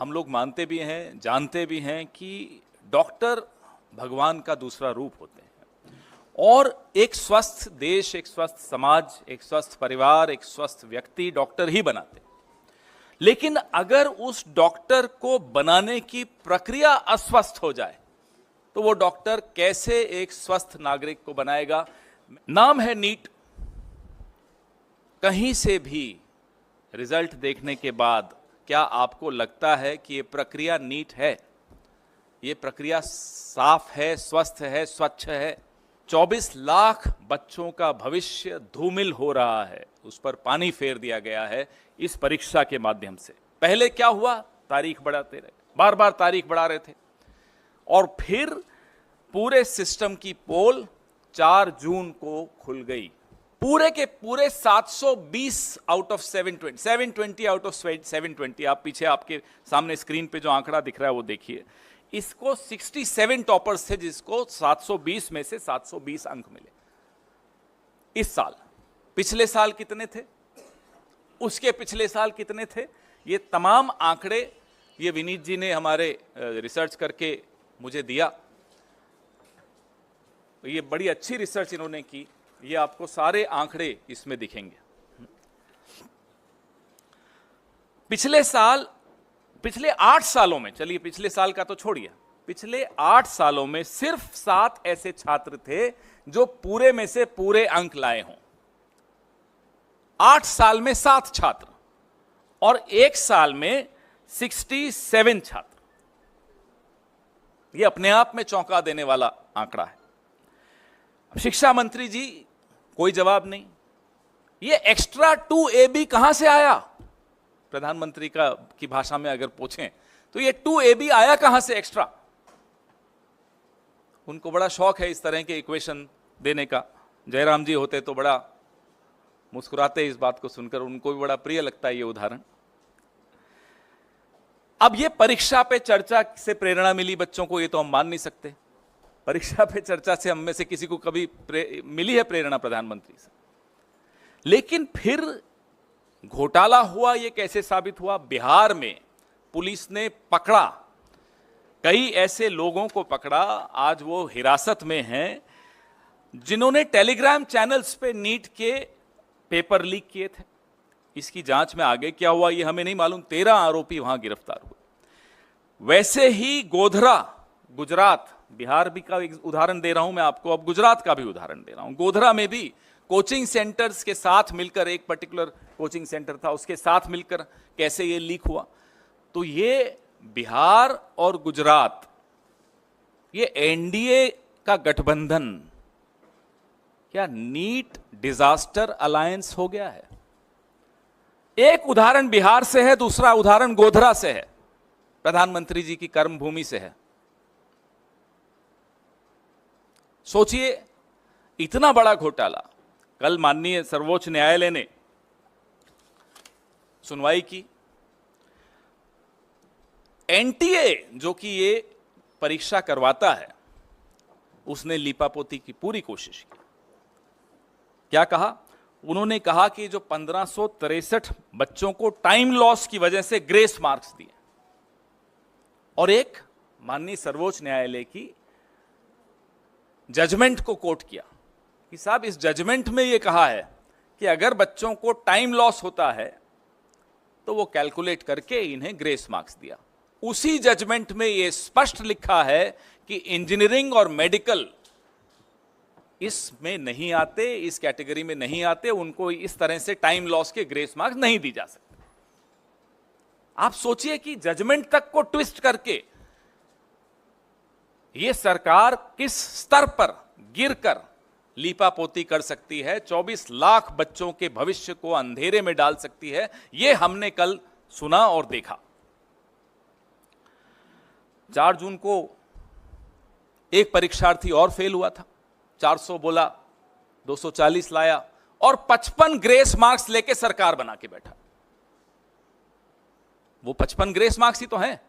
हम लोग मानते भी हैं, जानते भी हैं कि डॉक्टर भगवान का दूसरा रूप होते हैं और एक स्वस्थ देश, एक स्वस्थ समाज, एक स्वस्थ परिवार, एक स्वस्थ व्यक्ति डॉक्टर ही बनाते हैं। लेकिन अगर उस डॉक्टर को बनाने की प्रक्रिया अस्वस्थ हो जाए तो वो डॉक्टर कैसे एक स्वस्थ नागरिक को बनाएगा? नाम है नीट। कहीं से भी रिजल्ट देखने के बाद क्या आपको लगता है कि ये प्रक्रिया नीट है? ये प्रक्रिया साफ है, स्वस्थ है, स्वच्छ है? 24 लाख बच्चों का भविष्य धूमिल हो रहा है, उस पर पानी फेर दिया गया है इस परीक्षा के माध्यम से। पहले क्या हुआ? तारीख बढ़ाते रहे, बार बार तारीख बढ़ा रहे थे और फिर पूरे सिस्टम की पोल 4 जून को खुल गई। पूरे के पूरे 720 आउट ऑफ 720 आउट ऑफ 720, आप पीछे आपके सामने स्क्रीन पे जो आंकड़ा दिख रहा है वो देखिए। इसको 67 टॉपर्स थे जिसको 720 में से 720 अंक मिले इस साल। पिछले साल कितने थे? उसके पिछले साल कितने थे? ये तमाम आंकड़े ये विनीत जी ने हमारे रिसर्च करके मुझे दिया। ये बड़ी अच्छी रिसर्च इन्होंने की, ये आपको सारे आंकड़े इसमें दिखेंगे। पिछले 8 सालों में, चलिए पिछले साल का तो छोड़िए, पिछले 8 सालों में सिर्फ 7 ऐसे छात्र थे जो पूरे में से पूरे अंक लाए हों। 8 साल में 7 छात्र और 1 साल में 67 छात्र। यह अपने आप में चौंका देने वाला आंकड़ा है। शिक्षा मंत्री जी कोई जवाब नहीं। ये एक्स्ट्रा 2AB कहां से आया? प्रधानमंत्री की भाषा में अगर पूछें तो ये 2AB आया कहां से एक्स्ट्रा? उनको बड़ा शौक है इस तरह के इक्वेशन देने का। जयराम जी होते तो बड़ा मुस्कुराते इस बात को सुनकर, उनको भी बड़ा प्रिय लगता है ये उदाहरण। अब ये परीक्षा पे चर्चा से प्रेरणा मिली बच्चों को, ये तो हम मान नहीं सकते। परीक्षा पे चर्चा से हम में से किसी को कभी मिली है प्रेरणा प्रधानमंत्री से? लेकिन फिर घोटाला हुआ। ये कैसे साबित हुआ? बिहार में पुलिस ने पकड़ा, कई ऐसे लोगों को पकड़ा, आज वो हिरासत में हैं, जिन्होंने टेलीग्राम चैनल्स पे नीट के पेपर लीक किए थे। इसकी जांच में आगे क्या हुआ ये हमें नहीं मालूम। 13 आरोपी वहां गिरफ्तार हुए। वैसे ही गोधरा, गुजरात, बिहार भी का एक उदाहरण दे रहा हूं मैं आपको, अब गुजरात का भी उदाहरण दे रहा हूं। गोधरा में भी कोचिंग सेंटर्स के साथ मिलकर, एक पर्टिकुलर कोचिंग सेंटर था, उसके साथ मिलकर कैसे ये लीक हुआ। तो ये बिहार और गुजरात, ये एनडीए का गठबंधन क्या नीट डिजास्टर अलायंस हो गया है? एक उदाहरण बिहार से है, दूसरा उदाहरण गोधरा से है, प्रधानमंत्री जी की कर्मभूमि से है। सोचिए, इतना बड़ा घोटाला। कल माननीय सर्वोच्च न्यायालय ने सुनवाई की। एनटीए जो कि ये परीक्षा करवाता है, उसने लीपापोती की पूरी कोशिश की। क्या कहा? उन्होंने कहा कि जो 1563 बच्चों को टाइम लॉस की वजह से ग्रेस मार्क्स दिए, और एक माननीय सर्वोच्च न्यायालय की जजमेंट को कोट किया कि साहब इस जजमेंट में यह कहा है कि अगर बच्चों को टाइम लॉस होता है तो वो कैलकुलेट करके इन्हें ग्रेस मार्क्स दिया। उसी जजमेंट में यह स्पष्ट लिखा है कि इंजीनियरिंग और मेडिकल इसमें नहीं आते, इस कैटेगरी में नहीं आते, उनको इस तरह से टाइम लॉस के ग्रेस मार्क्स नहीं दी जा सकते। आप सोचिए कि जजमेंट तक को ट्विस्ट करके यह सरकार किस स्तर पर गिरकर लीपापोती कर सकती है, 24 लाख बच्चों के भविष्य को अंधेरे में डाल सकती है। यह हमने कल सुना और देखा। 4 जून को एक परीक्षार्थी और फेल हुआ था, 400 बोला, 240 लाया और 55 ग्रेस मार्क्स लेके सरकार बना के बैठा। वो 55 ग्रेस मार्क्स ही तो हैं।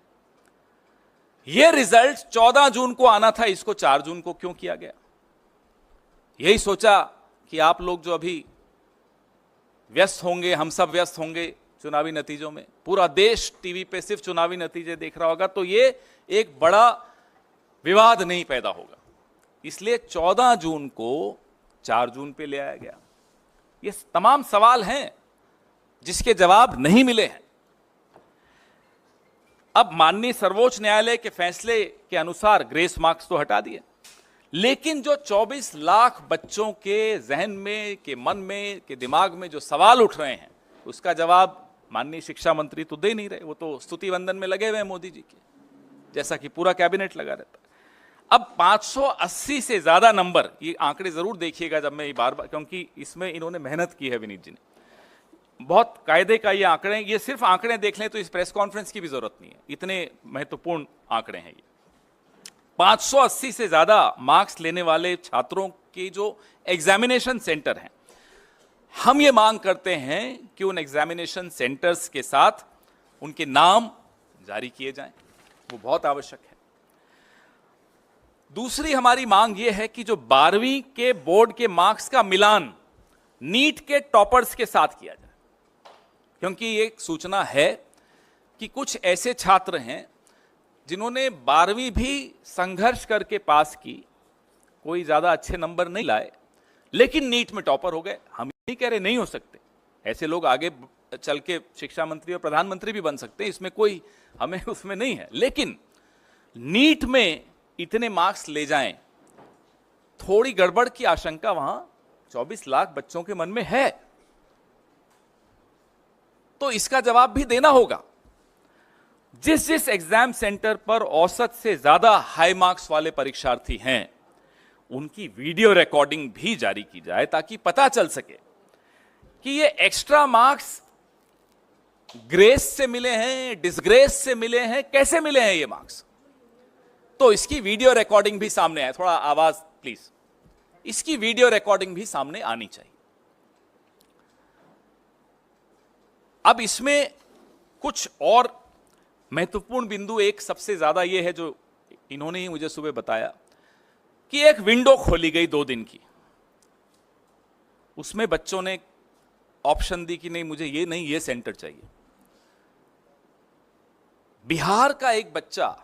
ये रिजल्ट 14 जून को आना था, इसको 4 जून को क्यों किया गया? यही सोचा कि आप लोग जो अभी व्यस्त होंगे, हम सब व्यस्त होंगे, चुनावी नतीजों में, पूरा देश टीवी पे सिर्फ चुनावी नतीजे देख रहा होगा, तो ये एक बड़ा विवाद नहीं पैदा होगा। इसलिए 14 जून को 4 जून पे ले आया गया। ये तमाम सवाल हैं जिसके जवाब नहीं मिले हैं। अब माननीय सर्वोच्च न्यायालय के फैसले के अनुसार ग्रेस मार्क्स तो हटा दिए, लेकिन जो 24 लाख बच्चों के जहन में, के मन में, के दिमाग में जो सवाल उठ रहे हैं, उसका जवाब माननीय शिक्षा मंत्री तो दे नहीं रहे। वो तो स्तुति वंदन में लगे हुए हैं मोदी जी के, जैसा कि पूरा कैबिनेट लगा रहता है। अब 580 से ज्यादा नंबर, ये आंकड़े जरूर देखिएगा जब मैं ये बार बार, क्योंकि इसमें इन्होंने मेहनत की है विनीत जी ने, बहुत कायदे का ये आंकड़े, ये सिर्फ आंकड़े देख लें तो इस प्रेस कॉन्फ्रेंस की भी जरूरत नहीं है, इतने महत्वपूर्ण आंकड़े हैं ये। 580 से ज्यादा मार्क्स लेने वाले छात्रों के जो एग्जामिनेशन सेंटर हैं, हम ये मांग करते हैं कि उन एग्जामिनेशन सेंटर्स के साथ उनके नाम जारी किए जाएं, वो बहुत आवश्यक है। दूसरी हमारी मांग ये है कि जो 12वीं के बोर्ड के मार्क्स का मिलान नीट के टॉपर्स के साथ किया जाए, क्योंकि एक सूचना है कि कुछ ऐसे छात्र हैं जिन्होंने 12वीं भी संघर्ष करके पास की, कोई ज्यादा अच्छे नंबर नहीं लाए, लेकिन नीट में टॉपर हो गए। हम नहीं कह रहे नहीं हो सकते, ऐसे लोग आगे चल के शिक्षा मंत्री और प्रधानमंत्री भी बन सकते हैं, इसमें कोई हमें उसमें नहीं है, लेकिन नीट में इतने मार्क्स ले जाएं, थोड़ी गड़बड़ की आशंका वहां 24 लाख बच्चों के मन में है, तो इसका जवाब भी देना होगा। जिस जिस एग्जाम सेंटर पर औसत से ज्यादा हाई मार्क्स वाले परीक्षार्थी हैं, उनकी वीडियो रिकॉर्डिंग भी जारी की जाए, ताकि पता चल सके कि ये एक्स्ट्रा मार्क्स ग्रेस से मिले हैं, डिसग्रेस से मिले हैं, कैसे मिले हैं ये मार्क्स। तो इसकी वीडियो रिकॉर्डिंग भी सामने आए, थोड़ा आवाज प्लीज, इसकी वीडियो रिकॉर्डिंग भी सामने आनी चाहिए। अब इसमें कुछ और महत्वपूर्ण बिंदु, एक सबसे ज्यादा यह है जो इन्होंने ही मुझे सुबह बताया कि एक विंडो खोली गई 2 दिन की, उसमें बच्चों ने ऑप्शन दी कि नहीं मुझे ये नहीं, ये सेंटर चाहिए। बिहार का एक बच्चा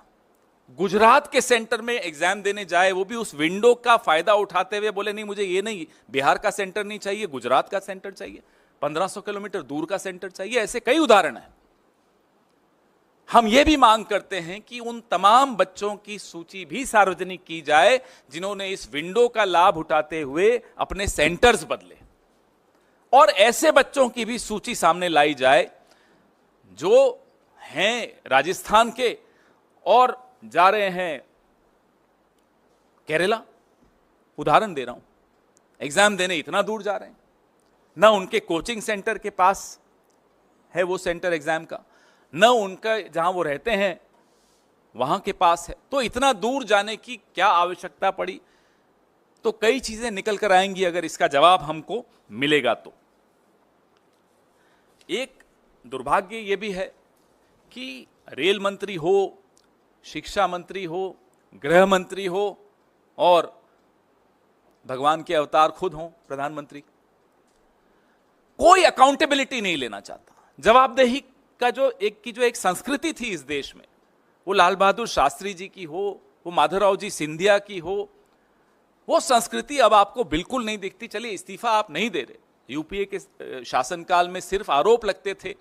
गुजरात के सेंटर में एग्जाम देने जाए, वो भी उस विंडो का फायदा उठाते हुए बोले नहीं मुझे ये नहीं, बिहार का सेंटर नहीं चाहिए, गुजरात का सेंटर चाहिए, 1500 किलोमीटर दूर का सेंटर चाहिए। ऐसे कई उदाहरण हैं। हम ये भी मांग करते हैं कि उन तमाम बच्चों की सूची भी सार्वजनिक की जाए जिन्होंने इस विंडो का लाभ उठाते हुए अपने सेंटर्स बदले, और ऐसे बच्चों की भी सूची सामने लाई जाए जो हैं राजस्थान के और जा रहे हैं केरला, उदाहरण दे रहा हूं, एग्जाम देने इतना दूर जा रहे हैं, ना उनके कोचिंग सेंटर के पास है वो सेंटर एग्जाम का, न उनका जहां वो रहते हैं वहां के पास है, तो इतना दूर जाने की क्या आवश्यकता पड़ी। तो कई चीजें निकल कर आएंगी अगर इसका जवाब हमको मिलेगा तो। एक दुर्भाग्य यह भी है कि रेल मंत्री हो, शिक्षा मंत्री हो, गृह मंत्री हो और भगवान के अवतार खुद हो प्रधानमंत्री, कोई अकाउंटेबिलिटी नहीं लेना चाहता। जवाबदेही का जो एक संस्कृति थी इस देश में, वो लाल बहादुर शास्त्री जी की हो, वो माधवराव जी सिंधिया की हो, वो संस्कृति अब आपको बिल्कुल नहीं दिखती। चलिए इस्तीफा आप नहीं दे रहे, यूपीए के शासनकाल में सिर्फ आरोप लगते थे,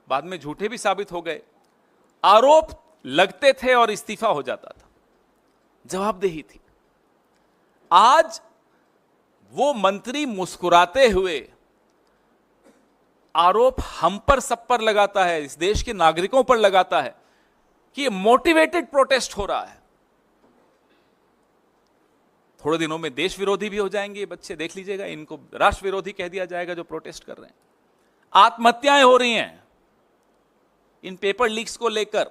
बाद में झूठे भी साबित हो गए, आरोप लगते थे और इस्तीफा हो जाता था, जवाबदेही थी। आज वो मंत्री मुस्कुराते हुए आरोप हम पर सब पर लगाता है, इस देश के नागरिकों पर लगाता है कि मोटिवेटेड प्रोटेस्ट हो रहा है। थोड़े दिनों में देश विरोधी भी हो जाएंगे ये बच्चे, देख लीजिएगा, इनको राष्ट्र विरोधी कह दिया जाएगा जो प्रोटेस्ट कर रहे हैं। आत्महत्याएं हो रही हैं इन पेपर लीक्स को लेकर,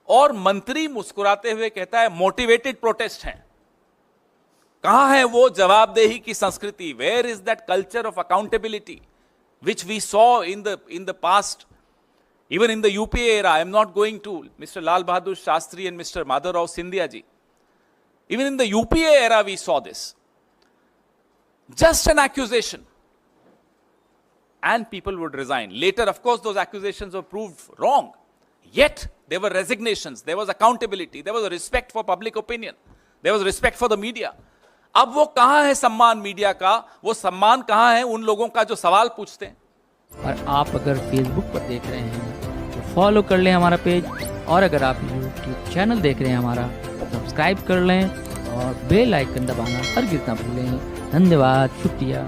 और मंत्री मुस्कुराते हुए कहता है मोटिवेटेड प्रोटेस्ट हैं। कहां है वो जवाबदेही की संस्कृति? Where is that culture of accountability which we saw in the past, even in the UPA era? I am not going to Mr. Lal Bahadur Shastri and Mr. Madhavrao Sindhya ji. Even in the UPA era we saw this. Just an accusation. and people would resign. Later, of course, those accusations were proved wrong. Yet, there were resignations, there was accountability, there was a respect for public opinion, there was respect for the media. अब वो कहां है सम्मान media का, वो सम्मान कहां है उन लोगों का जो सवाल पूछते हैं। और आप अगर फेसबुक पर देख रहे हैं तो फॉलो कर लें हमारा पेज, और अगर आप यूट्यूब चैनल देख रहे हैं हमारा, सब्सक्राइब कर लें और बेल आइकन दबाना हरगिज़ ना भूलें। धन्यवाद, शुक्रिया।